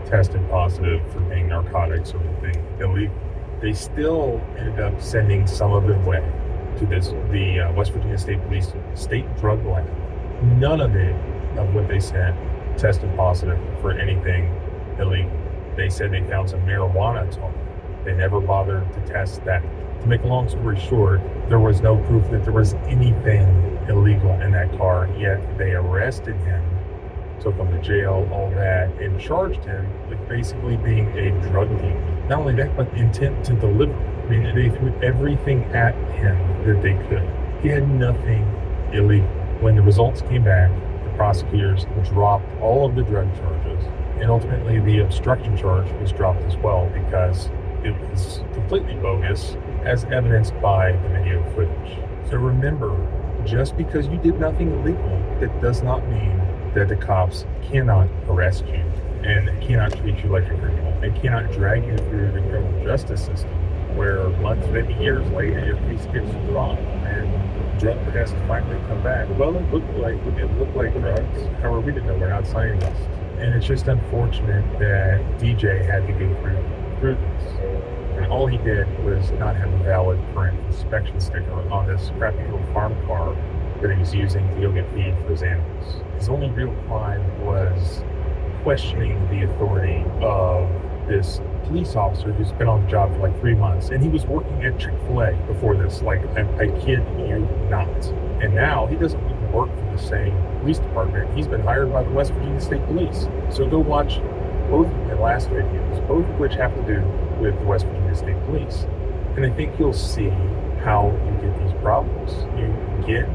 tested positive for being narcotics or anything illegal. They still ended up sending some of it away to the West Virginia State Police State Drug Lab. None of what they sent tested positive for anything illegal. They said they found some marijuana total. They never bothered to test that. To make a long story short, there was no proof that there was anything illegal in that car, yet they arrested him, took him to jail, all that, and charged him with basically being a drug dealer. Not only that, but intent to deliver. I mean, they threw everything at him that they could. He had nothing illegal. When the results came back, the prosecutors dropped all of the drug charges, and ultimately the obstruction charge was dropped as well because it was completely bogus, as evidenced by the video footage. So remember, just because you did nothing illegal, that does not mean that the cops cannot arrest you and cannot treat you like a criminal. They cannot drag you through the criminal justice system where months, maybe years later, your case gets dropped and drug tests finally come back. Well, it looked like drugs. However, we didn't know, we're not scientists. And it's just unfortunate that DJ had to go through this. And all he did was not have a valid current inspection sticker on this crappy little farm car that he was using to go get feed for his animals. His only real crime was questioning the authority of this police officer who's been on the job for like 3 months. And he was working at Chick-fil-A before this, like, I kid you not. And now he doesn't even work for the same police department. He's been hired by the West Virginia State Police. So go watch both of the last videos, both of which have to do with the West Virginia State Police. And I think you'll see how you get these problems. You get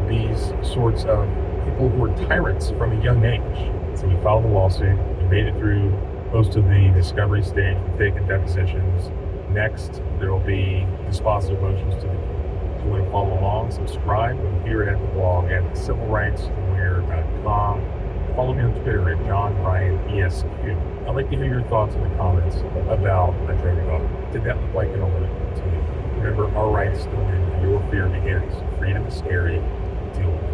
these sorts of people who are tyrants from a young age. So you filed a lawsuit, you made it through most of the discovery stage, you've taken depositions. Next, there will be dispositive motions to the court. If you want to follow along, subscribe here at the blog at civilrightslawyer.com. Follow me on Twitter at JohnRyanESQ. I'd like to hear your thoughts in the comments about the drug law. Did that look like an alert to you? Remember, our rights still end. Your fear begins. Freedom is scary. Deal with it.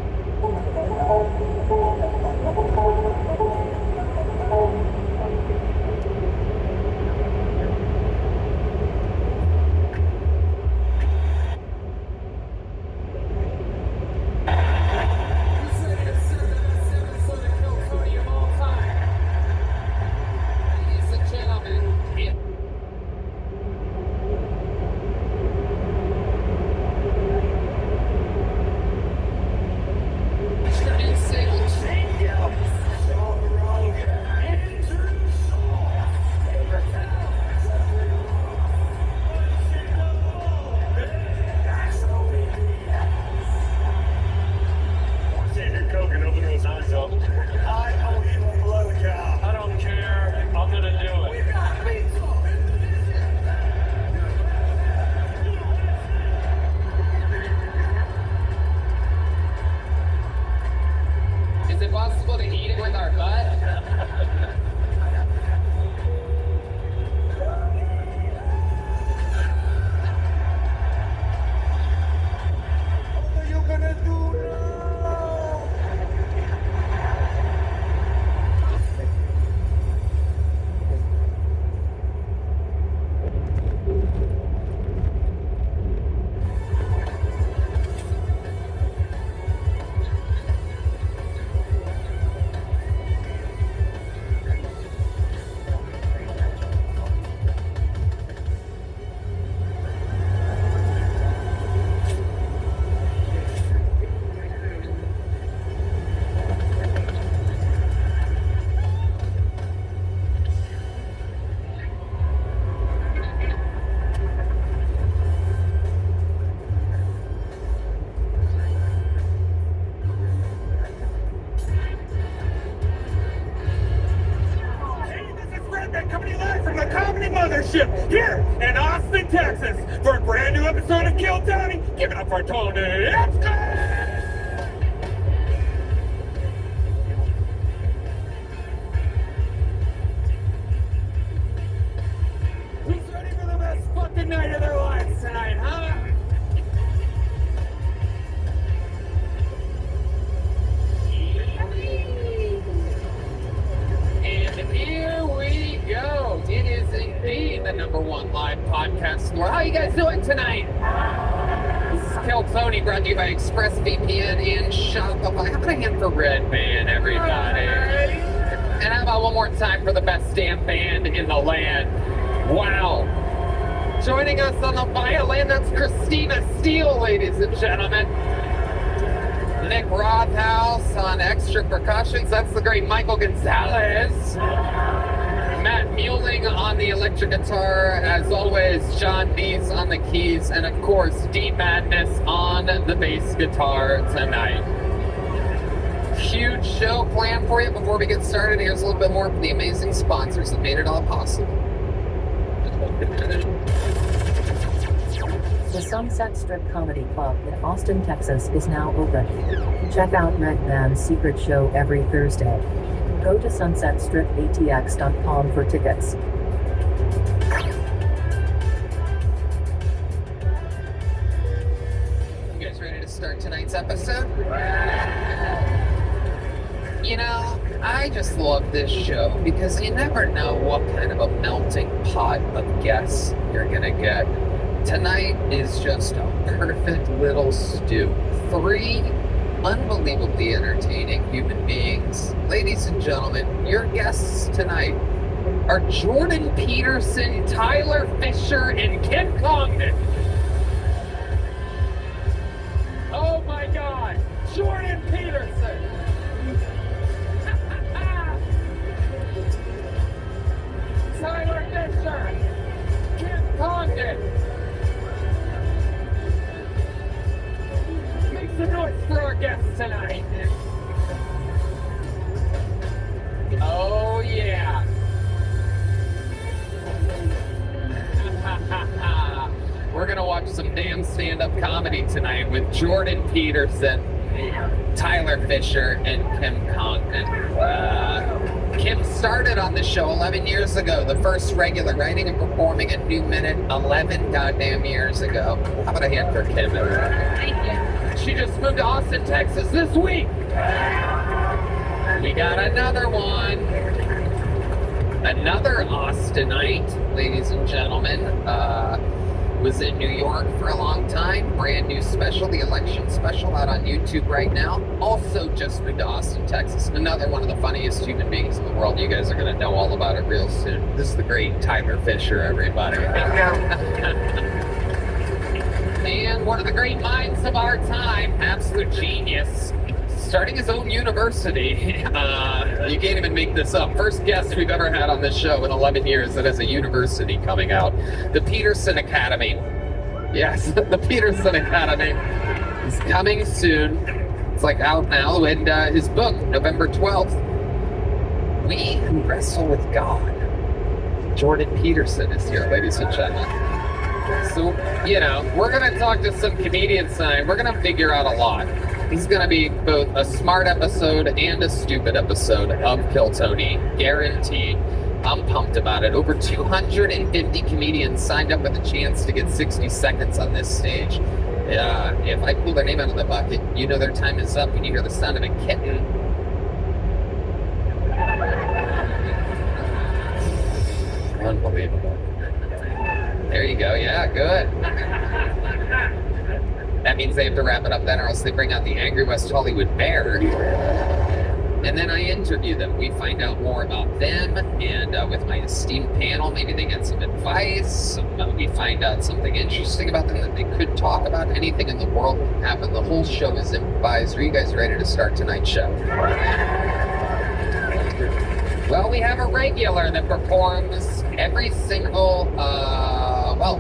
Township, here in Austin, Texas, for a brand new episode of Kill Tony. Give it up for Tony. Who's ready for the best fucking night of their lives tonight, huh? And here we go. It is indeed the #1 live podcast store. How you guys doing tonight? This is Kill Tony, brought to you by ExpressVPN and Shopify. How about a hand for Red Band, everybody? And how about one more time for the best damn band in the land? Wow. Joining us on the violin, that's Christina Steele, ladies and gentlemen. Nick Rothaus on extra percussions, that's the great Michael Gonzalez. Matt Mueling on the electric guitar, as always, John Dees on the keys, and of course, D Madness on the bass guitar tonight. Huge show planned for you. Before we get started, here's a little bit more from the amazing sponsors that made it all possible. The Sunset Strip Comedy Club in Austin, Texas is now open. Check out Red Band's secret show every Thursday. Go to sunsetstripatx.com for tickets. You guys ready to start tonight's episode? You know, I just love this show because you never know what kind of a melting pot of guests you're gonna get. Tonight is just a perfect little stew. 3 unbelievably entertaining human beings. Ladies and gentlemen, your guests tonight are Jordan Peterson, Tyler Fisher, and Kim Congdon. Oh my God, Jordan Peterson. Tyler Fisher, Kim Congdon. Make some noise for our guests tonight. Oh yeah. We're gonna watch some damn stand-up comedy tonight with Jordan Peterson, Tyler Fisher, and Kim Congdon. Kim started on the show 11 years ago, the first regular writing and performing a new minute 11 goddamn years ago. How about a hand for Kim? Thank you. She just moved to Austin, Texas this week. We got another one. Another Austinite, ladies and gentlemen. Was in New York for a long time. Brand new special, the election special, out on YouTube right now. Also just moved to Austin, Texas. Another one of the funniest human beings in the world. You guys are going to know all about it real soon. This is the great Tyler Fisher, everybody. And one of the great minds of our time, absolute genius, starting his own university. You can't even make this up. First guest we've ever had on this show in 11 years that has a university coming out. The Peterson Academy. Yes, the Peterson Academy is coming soon. It's like out now. And his book, November 12th, We Who Wrestle with God. Jordan Peterson is here, ladies and gentlemen. So, you know, we're going to talk to some comedians tonight. We're going to figure out a lot. It's going to be both a smart episode and a stupid episode of Kill Tony, guaranteed. I'm pumped about it. Over 250 comedians signed up with a chance to get 60 seconds on this stage. If I pull their name out of the bucket, you know their time is up when you hear the sound of a kitten. Unbelievable. There you go. Yeah, good. That means they have to wrap it up then, or else they bring out the Angry West Hollywood Bear. And then I interview them. We find out more about them, and with my esteemed panel, maybe they get some advice. We find out something interesting about them that they could talk about. Anything in the world can happen. The whole show is improvised. Are you guys ready to start tonight's show? Well, we have a regular that performs every single,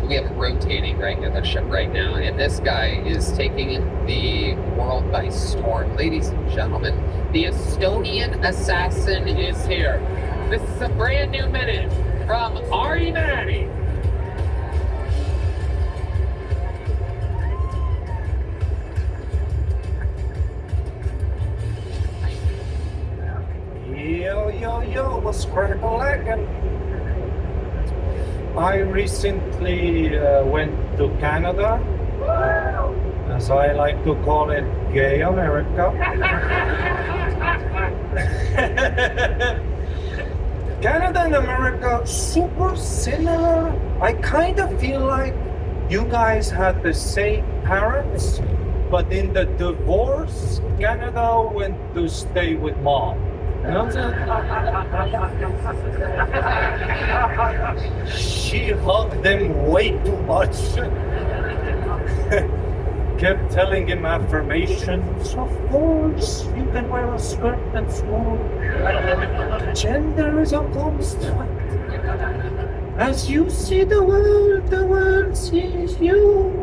we have a rotating regular show right now, and this guy is taking the world by storm. Ladies and gentlemen, the Estonian Assassin is here. This is a brand new minute from Ari Matti. was critical leg, and I recently went to Canada, as I like to call it, gay America. Canada and America, super similar. I kind of feel like you guys had the same parents, but in the divorce, Canada went to stay with mom. You know what I'm saying? She hugged them way too much. Kept telling him affirmations. Of course, you can wear a skirt and school. Gender is a construct. As you see the world sees you.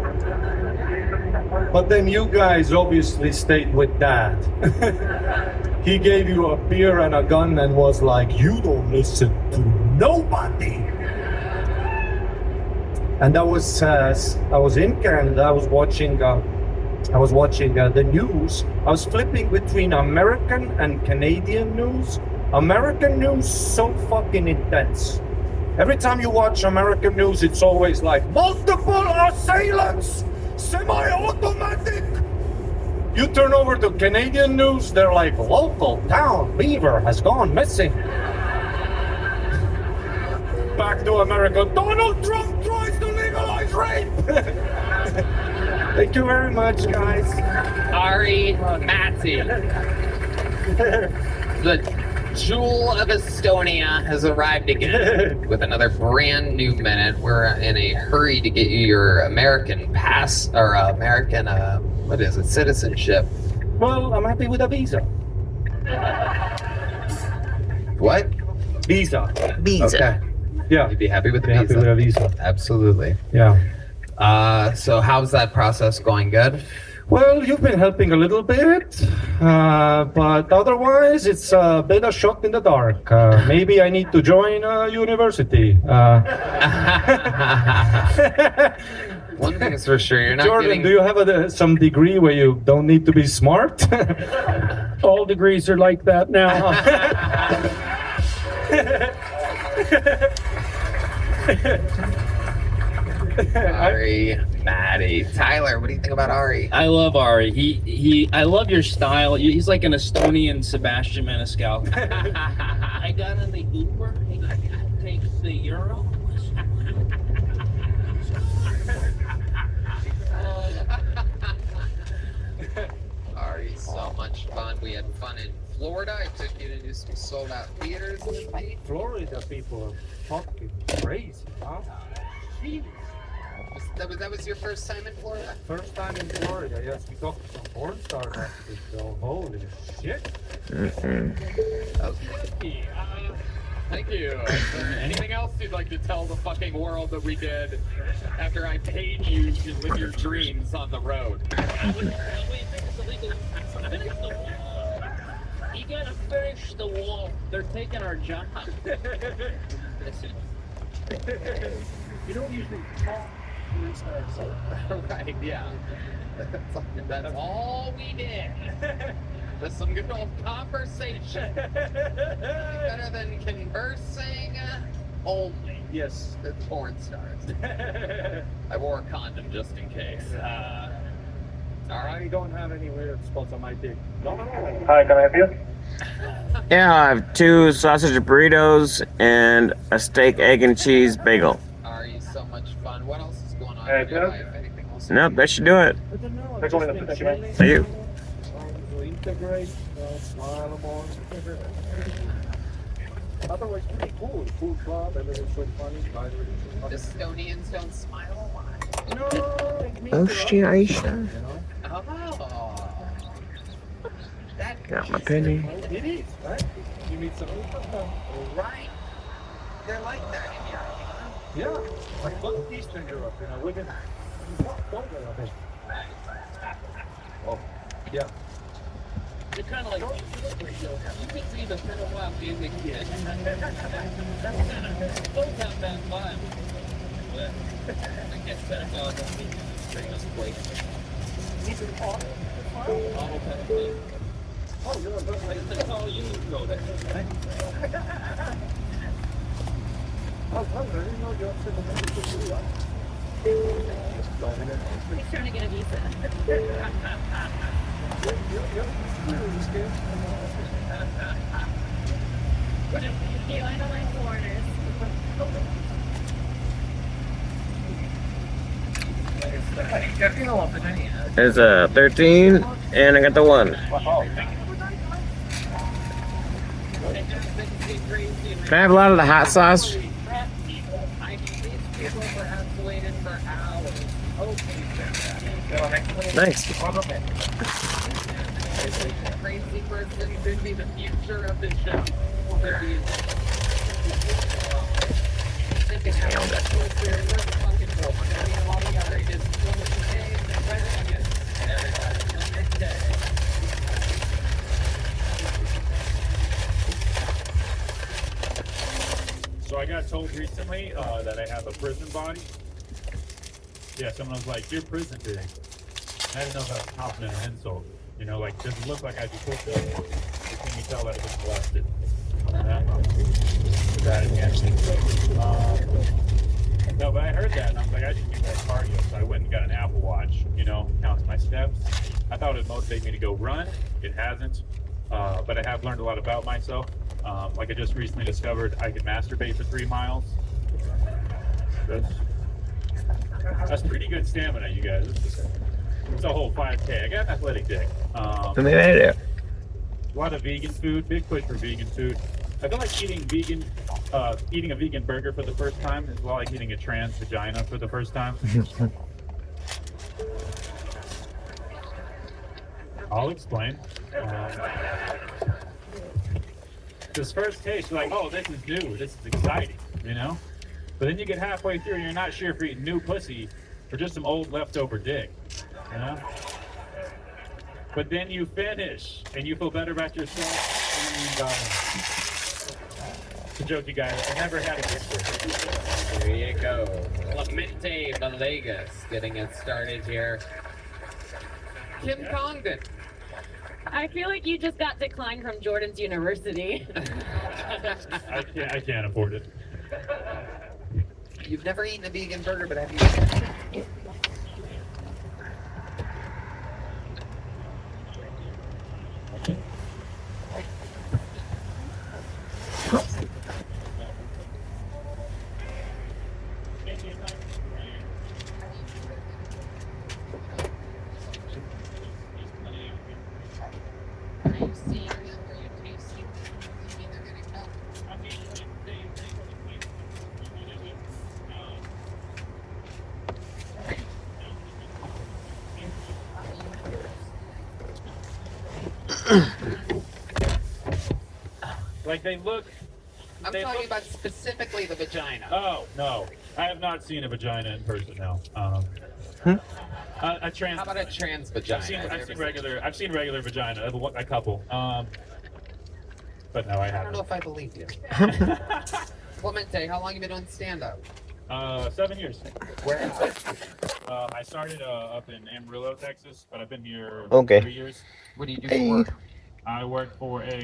But then you guys obviously stayed with Dad. He gave you a beer and a gun and was like, you don't listen to nobody. And I was in Canada. I was watching the news. I was flipping between American and Canadian news. American news so fucking intense. Every time you watch American news, it's always like multiple assailants, semi-automatic. You turn over to Canadian news, they're like local town beaver has gone missing. Back to America, Donald Trump tries to legalize rape. Thank you very much, guys. Ari Matty, the jewel of Estonia, has arrived again with another brand new minute. We're in a hurry to get you your American pass, or American, citizenship. Well, I'm happy with a visa. What? Visa. Okay. Yeah. You'd be happy with the Be happy visa? with a visa. Absolutely. Yeah. So how's that process going? Good? Well, you've been helping a little bit, but otherwise it's a bit of shot in the dark. Maybe I need to join a university. One thing is for sure, you're not Jordan, getting... do you have some degree where you don't need to be smart? All degrees are like that now. Ari Matty. Tyler, what do you think about Ari? I love Ari. I love your style. He's like an Estonian Sebastian Maniscalco. I got in the Uber. He takes the Euro. Ari, so much fun. We had fun in Florida. I took you to do some sold-out theaters with me. Florida people are fucking crazy, huh? Jeez. That was your first time in Florida? First time in Florida, yes. We talked to some porn stars after, so holy shit. Okay. Thank you. Is there anything else you'd like to tell the fucking world that we did after I paid you to live your dreams on the road? You gotta finish the wall. They're taking our job. Listen. You don't usually talk. Right, yeah. That's all we did. Just some good old conversation. Better than conversing only. Yes. With porn stars. I wore a condom just in case. I don't have any weird spots on my dick. No. Hi, can I help you? Yeah, I have 2 sausage burritos and a steak, egg, and cheese bagel. Are you so much fun? What else is going on Hey, in your Jeff? life? Anything else? Nope, that should do it. Thanks for the man. Thank you. To integrate, smile more. Otherwise, pretty cool. Cool club, everything's so funny. Estonians don't smile a lot. No, it means Oceania. Oh. That Got my penny. It is, right? You meet some right. They're like that in Europe, huh? yeah, like look Eastern Europe, women don't get up. Oh, yeah. You're kind of like, you can see the pedophile being a kid. That's kind of, both have that vibe. But I guess pedophiles don't be bring us place. All pedophile. Oh, you're a good lady. That's all you go there. Oh, I didn't know you were sitting there. He's trying to get a visa. I don't like foreigners. There's a 13, and I got the 1. Can I have a lot of the hot sauce? Thanks. Crazy person could be the future of the show. So I got told recently that I have a prison body. Yeah, someone was like, "You're prison big." I didn't know if that was a compliment or insult. You know, like, does it look like I'd be pushed over? Can you tell that I've been molested? No, but I heard that and I was like, I should do more cardio. So I went and got an Apple Watch, you know, counts my steps. I thought it would motivate me to go run. It hasn't. But I have learned a lot about myself. Like I just recently discovered I can masturbate for 3 miles. That's pretty good stamina, you guys. It's a whole 5K. I got an athletic dick. And they made it. A lot of vegan food. Big push for vegan food. I feel like eating a vegan burger for the first time is like eating a trans vagina for the first time. I'll explain. This first taste, you're like, oh, this is new. This is exciting, you know? But then you get halfway through and you're not sure if you're eating new pussy or just some old leftover dick, you know? But then you finish and you feel better about yourself. It's a joke, you guys. I never had a good burger. There you go. Clemente Villegas getting it started here. Kim Congdon. I feel like you just got declined from Jordan's University. I can't afford it. You've never eaten a vegan burger, but have you? Like they look. I'm talking about specifically the vagina. Oh no, I have not seen a vagina in person. No. A trans. How about a trans vagina? I've seen regular vagina. A couple. But no, I haven't. I don't know if I believe you. Clemente, how long have you been doing stand-up? 7 years. Where? I started up in Amarillo, Texas, but I've been here 3 years. What do you do for work? I work for a